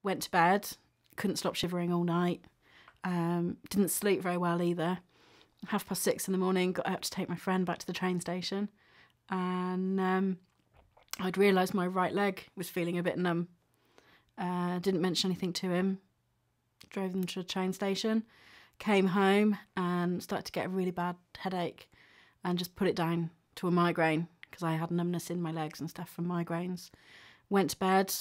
Went to bed, couldn't stop shivering all night. Didn't sleep very well either. 6:30 in the morning, got out to take my friend back to the train station, and I'd realised my right leg was feeling a bit numb. Didn't mention anything to him. Drove them to the train station, came home and started to get a really bad headache, and just put it down to a migraine because I had numbness in my legs and stuff from migraines. Went to bed,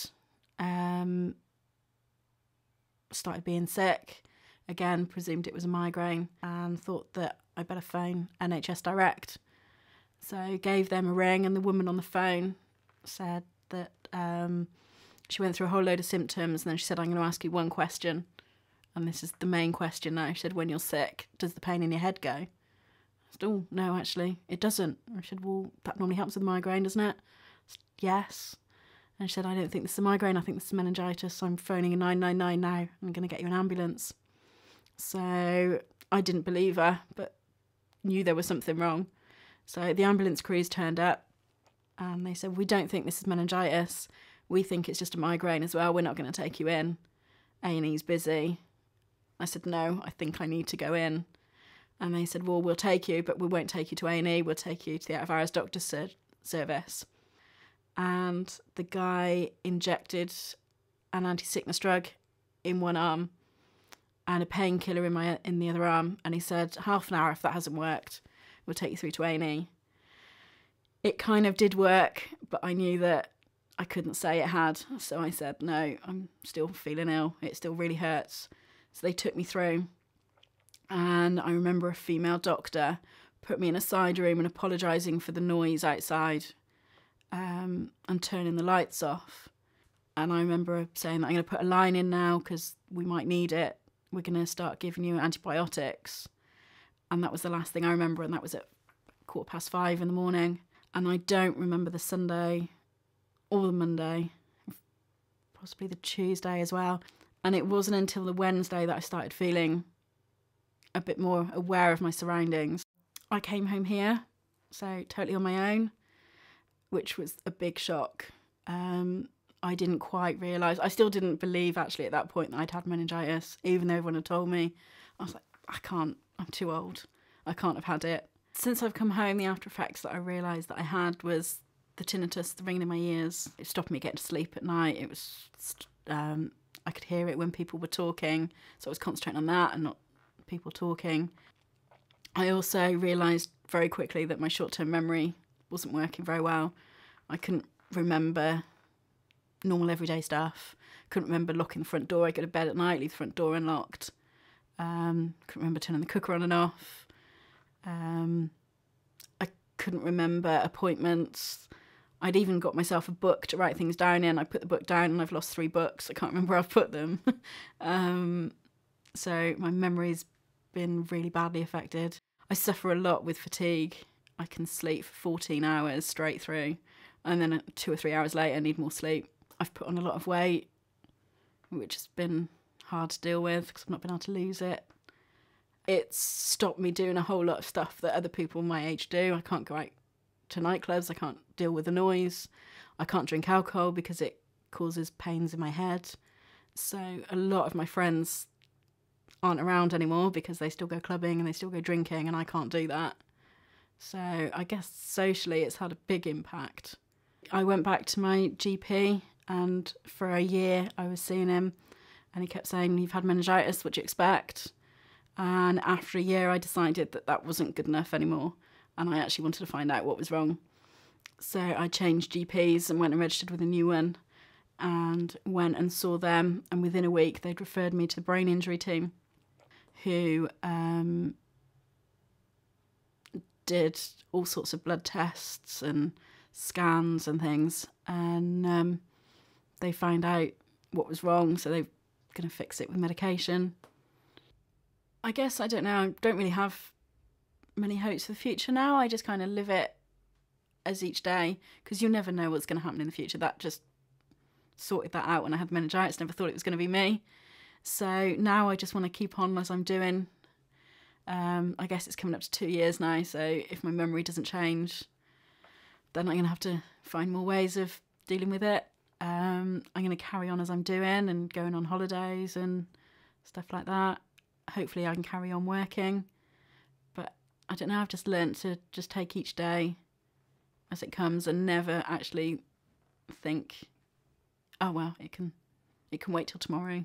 started being sick. Again, presumed it was a migraine and thought that I better phone NHS Direct. So gave them a ring, and the woman on the phone said that she went through a whole load of symptoms, and then she said, I'm going to ask you one question. And this is the main question now. She said, when you're sick, does the pain in your head go? I said, oh, no, actually, it doesn't. I said, well, that normally helps with migraine, doesn't it? I said, yes. And she said, I don't think this is a migraine. I think this is meningitis. I'm phoning a 999 now. I'm going to get you an ambulance. So I didn't believe her, but knew there was something wrong. So the ambulance crews turned up and they said, we don't think this is meningitis. We think it's just a migraine as well. We're not going to take you in. A&E's busy. I said, no, I think I need to go in. And they said, well, we'll take you, but we won't take you to A&E. We'll take you to the out-of-hours doctor's service. And the guy injected an anti-sickness drug in one arm and a painkiller in the other arm. And he said, half an hour, if that hasn't worked, we'll take you through to A&E. It kind of did work, but I knew that I couldn't say it had. So I said, no, I'm still feeling ill. It still really hurts. So they took me through. And I remember a female doctor put me in a side room and apologising for the noise outside and turning the lights off. And I remember saying that I'm going to put a line in now because we might need it. We're going to start giving you antibiotics. And that was the last thing I remember, and that was at 5:15 in the morning. And I don't remember the Sunday or the Monday, possibly the Tuesday as well. And it wasn't until the Wednesday that I started feeling a bit more aware of my surroundings. I came home here, so totally on my own, which was a big shock. I didn't quite realise, I still didn't believe actually at that point that I'd had meningitis, even though everyone had told me. I was like, I can't, I'm too old. I can't have had it. Since I've come home, the after effects that I realised that I had was the tinnitus, the ringing in my ears. It stopped me getting to sleep at night. It was, I could hear it when people were talking, so I was concentrating on that and not people talking. I also realised very quickly that my short-term memory wasn't working very well. I couldn't remember normal everyday stuff. Couldn't remember locking the front door. I go to bed at night, leave the front door unlocked. Couldn't remember turning the cooker on and off. I couldn't remember appointments. I'd even got myself a book to write things down in. I put the book down and I've lost 3 books. I can't remember where I've put them. So my memory's been really badly affected. I suffer a lot with fatigue. I can sleep for 14 hours straight through, and then 2 or 3 hours later I need more sleep. I've put on a lot of weight, which has been hard to deal with because I've not been able to lose it. It's stopped me doing a whole lot of stuff that other people my age do. I can't go out to nightclubs. I can't deal with the noise. I can't drink alcohol because it causes pains in my head. So a lot of my friends aren't around anymore because they still go clubbing and they still go drinking, and I can't do that. So I guess socially it's had a big impact. I went back to my GP, and for a year I was seeing him, and he kept saying, you've had meningitis, what do you expect? And after a year I decided that that wasn't good enough anymore, and I actually wanted to find out what was wrong. So I changed GPs and went and registered with a new one, and went and saw them, and within a week they'd referred me to the brain injury team, who did all sorts of blood tests and scans and things, and they found out what was wrong, so they're going to fix it with medication. I guess, I don't know, I don't really have many hopes for the future now. I just kind of live it as each day, because you never know what's going to happen in the future. That just sorted that out when I had meningitis. Never thought it was going to be me. So now I just want to keep on as I'm doing. I guess it's coming up to 2 years now, so if my memory doesn't change, then I'm going to have to find more ways of dealing with it. I'm going to carry on as I'm doing and going on holidays and stuff like that. Hopefully I can carry on working. But I don't know, I've just learnt to just take each day as it comes and never actually think, oh well, it can wait till tomorrow.